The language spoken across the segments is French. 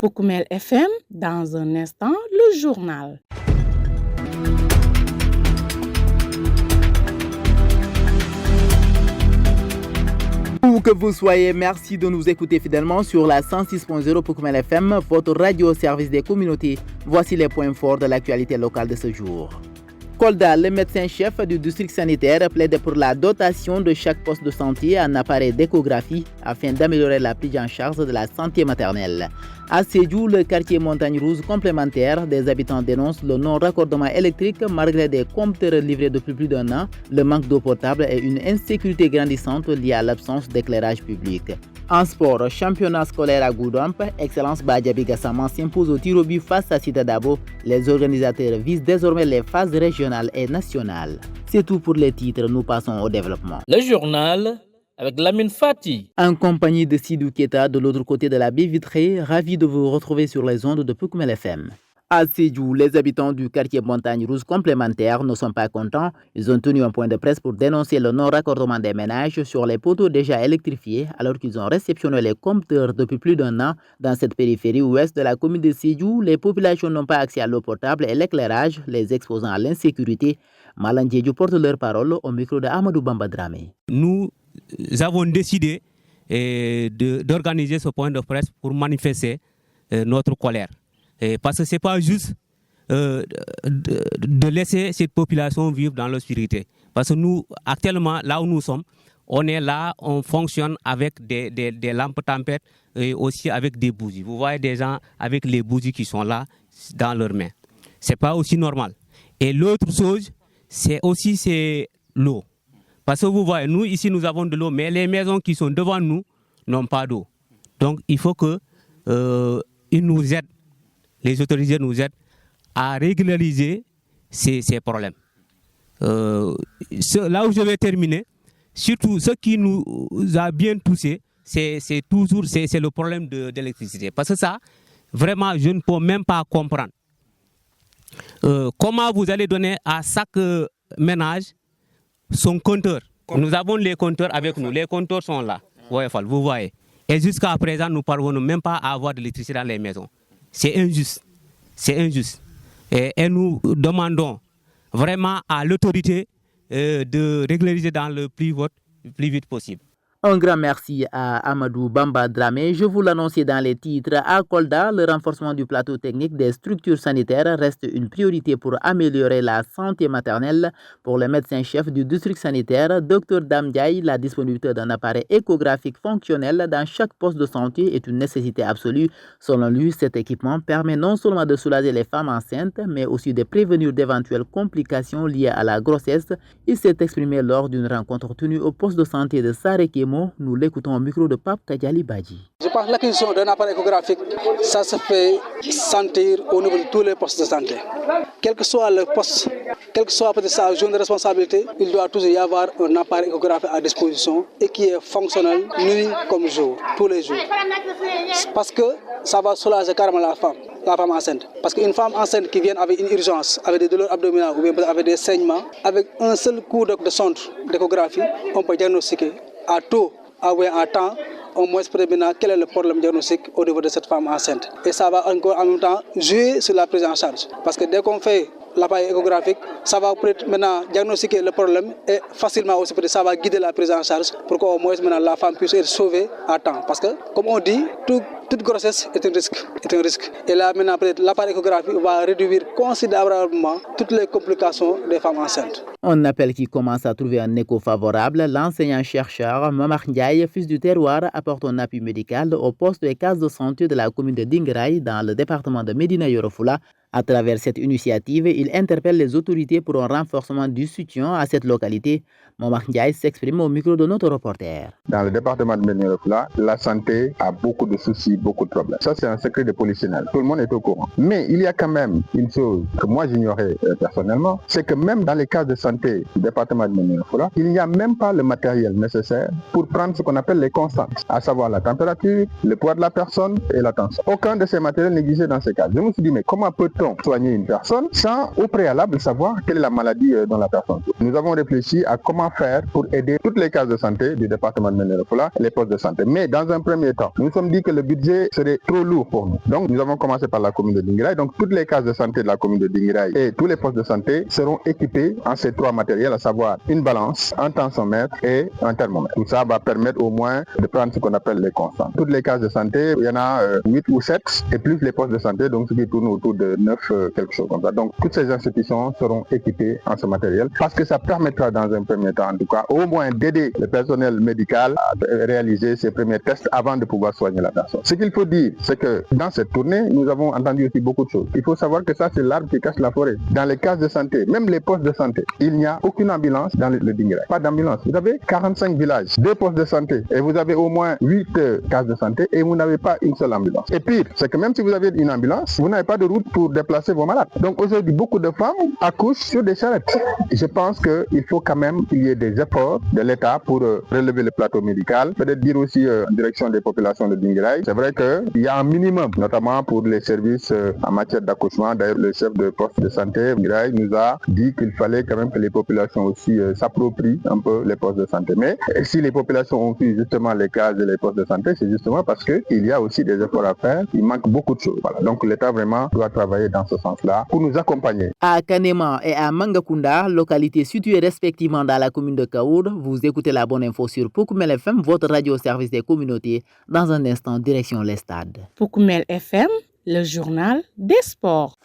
Bokoumel FM, dans un instant, le journal. Où que vous soyez, merci de nous écouter fidèlement sur la 106.0 Bokoumel FM, votre radio au service des communautés. Voici les points forts de l'actualité locale de ce jour. Kolda, le médecin-chef du district sanitaire, plaide pour la dotation de chaque poste de santé en appareil d'échographie afin d'améliorer la prise en charge de la santé maternelle. À Sédhiou, le quartier Montagne Rouge complémentaire, des habitants dénoncent le non-raccordement électrique malgré des compteurs livrés depuis plus d'un an, le manque d'eau potable et une insécurité grandissante liée à l'absence d'éclairage public. En sport, championnat scolaire à Goudomp, Excellence Badiabi Gassama s'impose au tir au but face à Cité Dabo. Les organisateurs visent désormais les phases régionales et nationales. C'est tout pour les titres, nous passons au développement. Le journal avec Lamine Fati. En compagnie de Sidou Keita de l'autre côté de la baie vitrée, ravi de vous retrouver sur les ondes de Bokoumel FM. À Sédhiou, les habitants du quartier Montagne Rouge complémentaire ne sont pas contents. Ils ont tenu un point de presse pour dénoncer le non-raccordement des ménages sur les poteaux déjà électrifiés alors qu'ils ont réceptionné les compteurs depuis plus d'un an. Dans cette périphérie ouest de la commune de Sédhiou, les populations n'ont pas accès à l'eau potable et l'éclairage, les exposant à l'insécurité. Malan Diédhiou porte leur parole au micro de Amadou Bamba Dramé. Nous avons décidé d'organiser ce point de presse pour manifester notre colère. Parce que ce n'est pas juste de laisser cette population vivre dans l'obscurité. Parce que nous, actuellement, là où nous sommes, on est là, on fonctionne avec des lampes tempêtes et aussi avec des bougies. Vous voyez des gens avec les bougies qui sont là dans leurs mains. Ce n'est pas aussi normal. Et l'autre chose, c'est l'eau. Parce que vous voyez, nous, ici, nous avons de l'eau, mais les maisons qui sont devant nous n'ont pas d'eau. Donc, il faut qu'ils nous aident. Les autorités nous aident à régulariser ces problèmes. Là où je vais terminer, surtout ce qui nous a bien touché, c'est le problème d'électricité. Parce que ça, vraiment, je ne peux même pas comprendre. Comment vous allez donner à chaque ménage son compteur? Nous avons les compteurs avec nous. Les compteurs sont là. Vous voyez. Et jusqu'à présent, nous ne parvenons même pas à avoir de l'électricité dans les maisons. C'est injuste. C'est injuste. Et nous demandons vraiment à l'autorité de régulariser dans le plus vite possible. Un grand merci à Amadou Bamba Dramé. Je vous l'annonçais dans les titres. À Kolda, le renforcement du plateau technique des structures sanitaires reste une priorité pour améliorer la santé maternelle. Pour le médecin-chef du district sanitaire, Dr Damdiaye, la disponibilité d'un appareil échographique fonctionnel dans chaque poste de santé est une nécessité absolue. Selon lui, cet équipement permet non seulement de soulager les femmes enceintes, mais aussi de prévenir d'éventuelles complications liées à la grossesse. Il s'est exprimé lors d'une rencontre tenue au poste de santé de Sarekemo. Nous l'écoutons au micro de Pape Kadiali Badji. Je pense que l'acquisition d'un appareil échographique, ça se fait sentir au niveau de tous les postes de santé. Quel que soit le poste, quelle que soit peut-être sa zone de responsabilité, il doit toujours y avoir un appareil échographique à disposition et qui est fonctionnel nuit comme jour, tous les jours. Parce que ça va soulager carrément la femme enceinte. Parce qu'une femme enceinte qui vient avec une urgence, avec des douleurs abdominales ou bien avec des saignements, avec un seul coup de sonde d'échographie, on peut diagnostiquer à tôt, à temps, au moins prévenir quel est le problème diagnostique au niveau de cette femme enceinte. Et ça va encore en même temps jouer sur la prise en charge. Parce que dès qu'on fait l'appareil échographique, ça va maintenant diagnostiquer le problème et facilement aussi ça va guider la prise en charge pour qu'au moins maintenant la femme puisse être sauvée à temps. Parce que, comme on dit, toute grossesse est un risque. Et là maintenant peut-être l'appareil échographique va réduire considérablement toutes les complications des femmes enceintes. Un appel qui commence à trouver un écho favorable. L'enseignant-chercheur Mamar Ndiaye, fils du terroir, apporte un appui médical au poste et cases de santé de la commune de Dingraï dans le département de Médina Yoro Fula. À travers cette initiative, il interpelle les autorités pour un renforcement du soutien à cette localité. Mamar Ndiaye s'exprime au micro de notre reporter. Dans le département de Médina Yoro Fula, la santé a beaucoup de soucis, beaucoup de problèmes. Ça, c'est un secret de polichinelle. Tout le monde est au courant. Mais il y a quand même une chose que moi j'ignorais personnellement, c'est que même dans les cases de santé du département de Médina Yoro Fula, il n'y a même pas le matériel nécessaire pour prendre ce qu'on appelle les constantes, à savoir la température, le poids de la personne et la tension. Aucun de ces matériels n'existait dans ces cas. Je me suis dit, mais comment peut-on peut-on soigner une personne sans au préalable savoir quelle est la maladie dont la personne souffre. Nous avons réfléchi à comment faire pour aider toutes les cases de santé du département de Ménéropola et les postes de santé. Mais dans un premier temps, nous nous sommes dit que le budget serait trop lourd pour nous. Donc nous avons commencé par la commune de Dinguiraye. Donc toutes les cases de santé de la commune de Dinguiraye et tous les postes de santé seront équipés en ces trois matériels, à savoir une balance, un tensiomètre et un thermomètre. Tout ça va permettre au moins de prendre ce qu'on appelle les constantes. Toutes les cases de santé, il y en a 8 ou 7 et plus les postes de santé, donc ce qui tourne autour de 9, quelque chose comme ça. Donc toutes ces institutions seront équipées en ce matériel parce que ça permettra dans un premier temps en tout cas au moins d'aider le personnel médical à réaliser ces premiers tests avant de pouvoir soigner la personne. Ce qu'il faut dire, c'est que dans cette tournée, nous avons entendu aussi beaucoup de choses. Il faut savoir que ça, c'est l'arbre qui cache la forêt. Dans les cases de santé, même les postes de santé, il n'y a aucune ambulance dans le Dinguiraye. Pas d'ambulance. Vous avez 45 villages, 2 postes de santé et vous avez au moins 8 cases de santé et vous n'avez pas une seule ambulance. Et pire, c'est que même si vous avez une ambulance, vous n'avez pas de route pour déplacer vos malades. Donc aujourd'hui, beaucoup de femmes accouchent sur des charrettes. Je pense qu'il faut quand même qu'il y ait des efforts de l'État pour relever le plateau médical. Peut-être dire aussi en direction des populations de Dinguiraye. C'est vrai qu'il y a un minimum, notamment pour les services en matière d'accouchement. D'ailleurs, le chef de poste de santé de Dinguiraye nous a dit qu'il fallait quand même que les populations aussi s'approprient un peu les postes de santé. Mais si les populations ont vu justement les cases et les postes de santé, c'est justement parce qu'il y a aussi des efforts à faire. Il manque beaucoup de choses. Voilà. Donc l'État vraiment doit travailler dans ce sens-là pour nous accompagner. À Kanema et à Mangakunda, localités situées respectivement dans la commune de Kaour, vous écoutez la bonne info sur Poukoumel FM, votre radio au service des communautés. Dans un instant, direction les stades. Poukoumel FM, le journal des sports.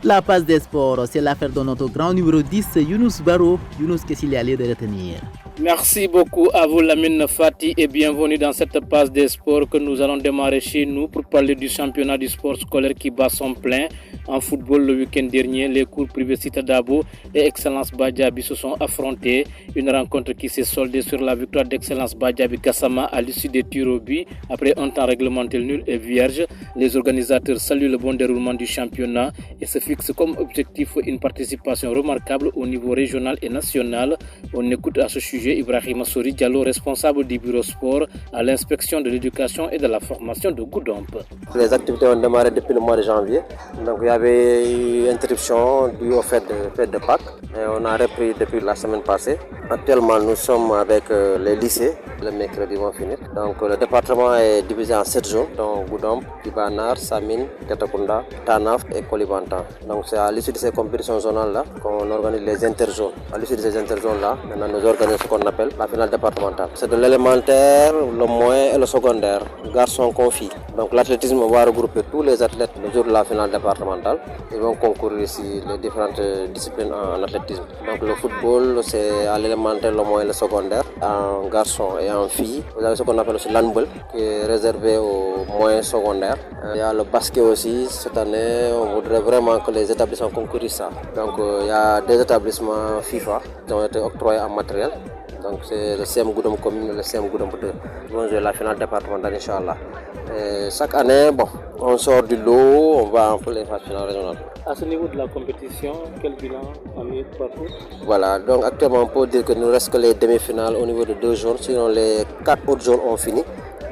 La passe des sports, c'est l'affaire de notre grand numéro 10, Younous Baro. Younous, qu'est-ce qu'il y a lieu de retenir? Merci beaucoup à vous Lamine Fati et bienvenue dans cette passe des sports que nous allons démarrer chez nous pour parler du championnat du sport scolaire qui bat son plein. En football, le week-end dernier, les cours privés Cita Dabo et Excellence Badjabi se sont affrontés. Une rencontre qui s'est soldée sur la victoire d'Excellence Badjabi Gassama à l'issue des tirs au but après un temps réglementaire nul et vierge. Les organisateurs saluent le bon déroulement du championnat et se fixent comme objectif une participation remarquable au niveau régional et national. On écoute à ce sujet Ibrahim Souri Diallo, responsable du bureau sport à l'inspection de l'éducation et de la formation de Goudomp. Les activités ont démarré depuis le mois de janvier. Donc il y avait eu interruption due au fait de Pâques. Et on a repris depuis la semaine passée. Actuellement, nous sommes avec les lycées. Le mercredi vont finir. Donc le département est divisé en 7 zones, dont Goudomp, Kibanar, Samine, Tetakunda, Tanaf et Kolibantan. Donc c'est à l'issue de ces compétitions zonales-là qu'on organise les interzones. À l'issue de ces interzones-là, maintenant nous organisons ce qu'on appelle la finale départementale. C'est de l'élémentaire, le moyen et le secondaire, garçons comme filles. Donc l'athlétisme va regrouper tous les athlètes le jour de la finale départementale. Ils vont concourir ici les différentes disciplines en athlétisme. Donc le football, c'est à l'élémentaire, le moyen et le secondaire. En garçons et en filles, vous avez ce qu'on appelle aussi l'handball, qui est réservé aux moyens secondaires. Il y a le basket aussi. Cette année, on voudrait vraiment que les établissements concourent ça. Donc il y a des établissements FIFA qui ont été octroyés en matériel. Donc c'est le CM Goudomp commune et le CM Goudomp 2. Ils vont jouer la finale départementale, Inch'Allah. Chaque année, on sort du lot, on va en les phases finales régionales. À ce niveau de la compétition, quel bilan a mis partout? Voilà, donc actuellement on peut dire que nous reste que les demi-finales au niveau de 2 zones, sinon les 4 autres zones ont fini.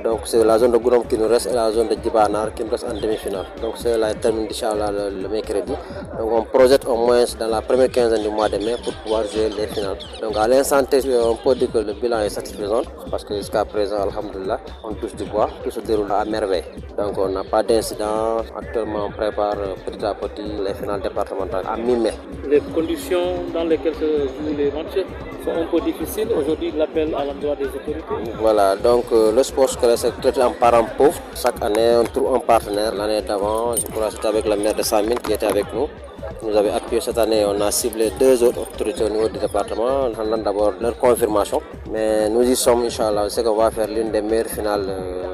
Donc c'est la zone de Goudomp qui nous reste et la zone de Djibanar qui nous reste en demi-finale. Donc c'est la termine d'Inch'Allah le mercredi. Donc on projette au moins dans la première quinzaine du mois de mai pour pouvoir jouer les finales. Donc à l'instant T, on peut dire que le bilan est satisfaisant parce que jusqu'à présent, alhamdoulilah, on touche du bois, tout se déroule à merveille. Donc on n'a pas d'incident. Actuellement on prépare petit à petit les finales départementales à mi-mai. Les conditions dans lesquelles se jouent les matchs sont un peu difficiles. Aujourd'hui, l'appel à l'endroit des autorités. Voilà, donc le sport scolaire c'est traité en parent pauvre. Chaque année, on trouve un partenaire. L'année d'avant, je crois que c'était avec la maire de Samine qui était avec nous. Nous avait appuyé cette année, on a ciblé 2 autres autorités au niveau du département, en attendant d'abord leur confirmation. Mais nous y sommes, Inch'Allah, c'est qu'on va faire l'une des meilleures finales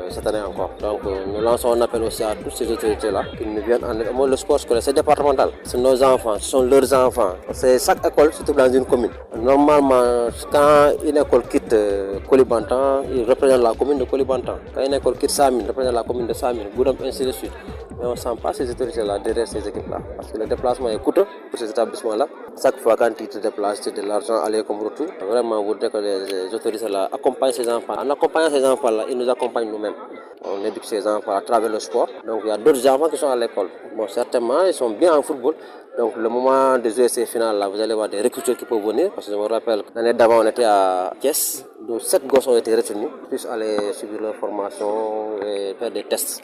cette année encore. Donc nous lançons un appel aussi à toutes ces autorités-là qui nous viennent en aide. Moi, le sport scolaire, c'est départemental. C'est nos enfants, ce sont leurs enfants. C'est chaque école se trouve dans une commune. Normalement, quand une école quitte Kolibantan, il représente la commune de Kolibantan. Quand une école quitte Samine, il représente la commune de Samine, Goudomp, ainsi de suite. mais on ne sent pas ces autorités-là derrière ces équipes-là. Parce que le déplacement est coûteux pour ces établissements-là. Chaque fois quand tu te déplaces, c'est de l'argent aller comme retour. Vraiment, on voudrait que les autorités-là accompagnent ces enfants. En accompagnant ces enfants-là, ils nous accompagnent nous-mêmes. On éduque ces enfants à travers le sport. Donc il y a d'autres enfants qui sont à l'école. Bon, certainement, ils sont bien en football. Donc le moment de jouer ces finales là, vous allez voir des recruteurs qui peuvent venir. Parce que je me rappelle, l'année d'avant on était à Thiès, donc 7 gosses ont été retenus, puis aller suivre leur formation et faire des tests.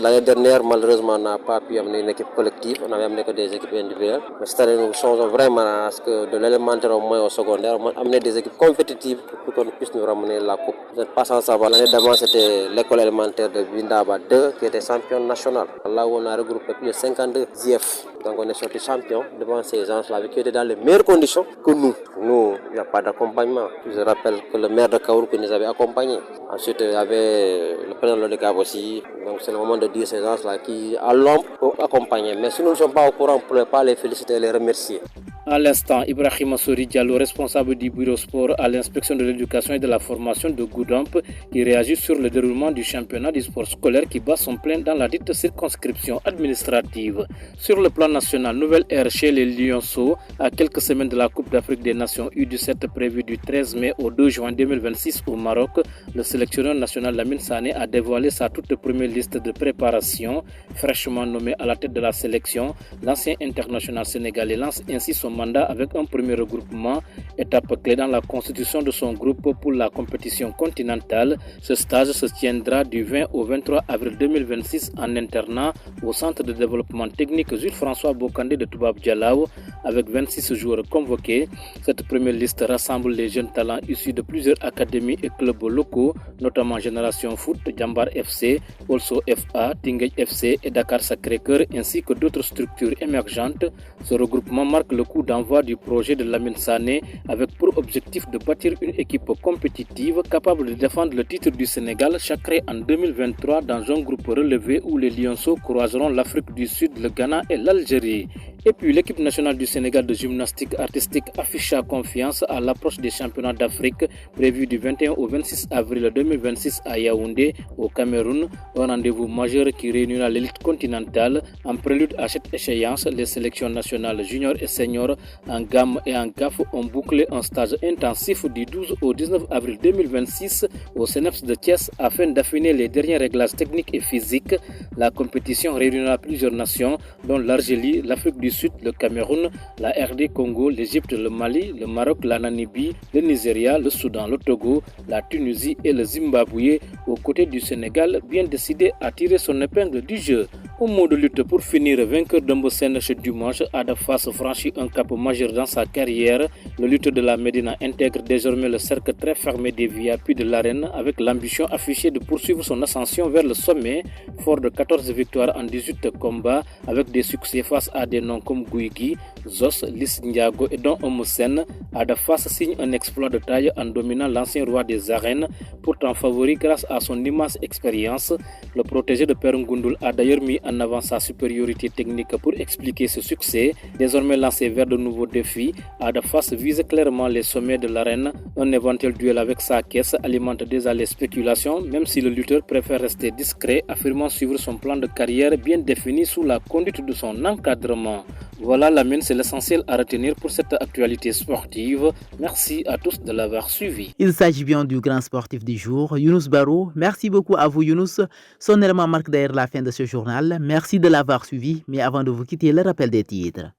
L'année dernière, malheureusement, on n'a pas pu amener une équipe collective, on avait amené que des équipes individuelles. Mais cette année, nous songeons vraiment à ce que de l'élémentaire au moins au secondaire, amener des équipes compétitives pour qu'on puisse nous ramener la coupe. Vous n'êtes pas sans savoir, l'année d'avant c'était l'école élémentaire de Bindaba 2 qui était championne nationale. Là où on a regroupé plus de 52 IF. Donc on est sorti champion devant ces gens-là qui étaient dans les meilleures conditions que nous. Nous, il n'y a pas d'accompagnement. Je rappelle que le maire de Kaour qui nous avait accompagnés. Ensuite, il y avait le président de CAF aussi. Donc c'est le moment de dire ces gens-là qui, à l'ombre, ont accompagné. Mais si nous ne sommes pas au courant, on ne pourrait pas les féliciter et les remercier. À l'instant, Ibrahima Sori Diallo, responsable du bureau sport à l'inspection de l'éducation et de la formation de Goudomp, qui réagit sur le déroulement du championnat du sport scolaire qui bat son plein dans la dite circonscription administrative. Sur le plan national, nouvelle ère chez les Lionceaux, à quelques semaines de la Coupe d'Afrique des Nations U17 prévue du 13 mai au 2 juin 2026 au Maroc, le sélectionneur national Lamine Sané a dévoilé sa toute première liste de préparation. Fraîchement nommé à la tête de la sélection, l'ancien international sénégalais lance ainsi son mandat avec un premier regroupement, étape clé dans la constitution de son groupe pour la compétition continentale. Ce stage se tiendra du 20 au 23 avril 2026 en internat au centre de développement technique Jules François Bokandé de Toubab Dialaw avec 26 joueurs convoqués. Cette première liste rassemble les jeunes talents issus de plusieurs académies et clubs locaux, notamment Génération Foot, Jambar FC, Also FA, Tingej FC et Dakar Sacré-Cœur ainsi que d'autres structures émergentes. Ce regroupement marque le coup d'envoi du projet de Lamine Sané avec pour objectif de bâtir une équipe compétitive capable de défendre le titre du Sénégal chaque en 2023 dans un groupe relevé où les Lionceaux croiseront l'Afrique du Sud, le Ghana et l'Algérie. Et puis l'équipe nationale du Sénégal de gymnastique artistique affiche sa confiance à l'approche des championnats d'Afrique prévus du 21 au 26 avril 2026 à Yaoundé au Cameroun, un rendez-vous majeur qui réunira l'élite continentale. En prélude à cette échéance, les sélections nationales juniors et seniors en gamme et en CAF ont bouclé un stage intensif du 12 au 19 avril 2026 au CNEPS de Thiès afin d'affiner les derniers réglages techniques et physiques. La compétition réunira plusieurs nations dont l'Algérie, l'Afrique du Sud, le Cameroun, la RD Congo, l'Égypte, le Mali, le Maroc, la Namibie, le Nigeria, le Soudan, le Togo, la Tunisie et le Zimbabwe aux côtés du Sénégal bien décidé à tirer son épingle du jeu. Au mot de lutte pour finir, vainqueur d'Ombosen ce dimanche, Ada Fass franchit un cap majeur dans sa carrière. Le lutteur de la Médina intègre désormais le cercle très fermé des VIP de l'arène avec l'ambition affichée de poursuivre son ascension vers le sommet. Fort de 14 victoires en 18 combats avec des succès face à des noms comme Guigui, Zos, Liss Ndiago et Don Ombosen, Ada Fass signe un exploit de taille en dominant l'ancien roi des arènes, pourtant favori grâce à son immense expérience. Le protégé de Père Ngoundoul a d'ailleurs mis en avant sa supériorité technique pour expliquer ce succès. Désormais lancé vers de nouveaux défis, Ada Fass vise clairement les sommets de l'arène. Un éventuel duel avec sa caisse alimente déjà les spéculations, même si le lutteur préfère rester discret, affirmant suivre son plan de carrière bien défini sous la conduite de son encadrement. Voilà Lamine, c'est l'essentiel à retenir pour cette actualité sportive. Merci à tous de l'avoir suivi. Il s'agit bien du grand sportif du jour, Younous Barrow. Merci beaucoup à vous Younous. Son élément marque d'ailleurs la fin de ce journal. Merci de l'avoir suivi, mais avant de vous quitter, le rappel des titres.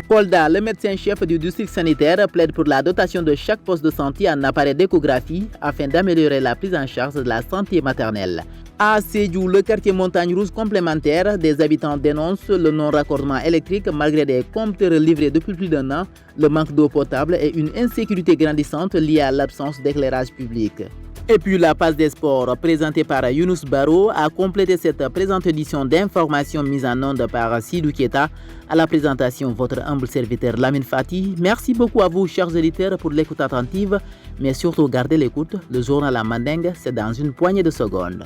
Kolda, le médecin-chef du district sanitaire, plaide pour la dotation de chaque poste de santé en appareil d'échographie afin d'améliorer la prise en charge de la santé maternelle. À Sédhiou, le quartier Montagne Rouge complémentaire, des habitants dénoncent le non-raccordement électrique malgré des compteurs livrés depuis plus d'un an, le manque d'eau potable et une insécurité grandissante liée à l'absence d'éclairage public. Et puis la passe des sports présentée par Younous Barrow a complété cette présente édition d'information mise en onde par Sidou Kieta. À la présentation, votre humble serviteur Lamine Fati. Merci beaucoup à vous, chers éditeurs, pour l'écoute attentive. Mais surtout, gardez l'écoute. Le journal à Mandingue, c'est dans une poignée de secondes.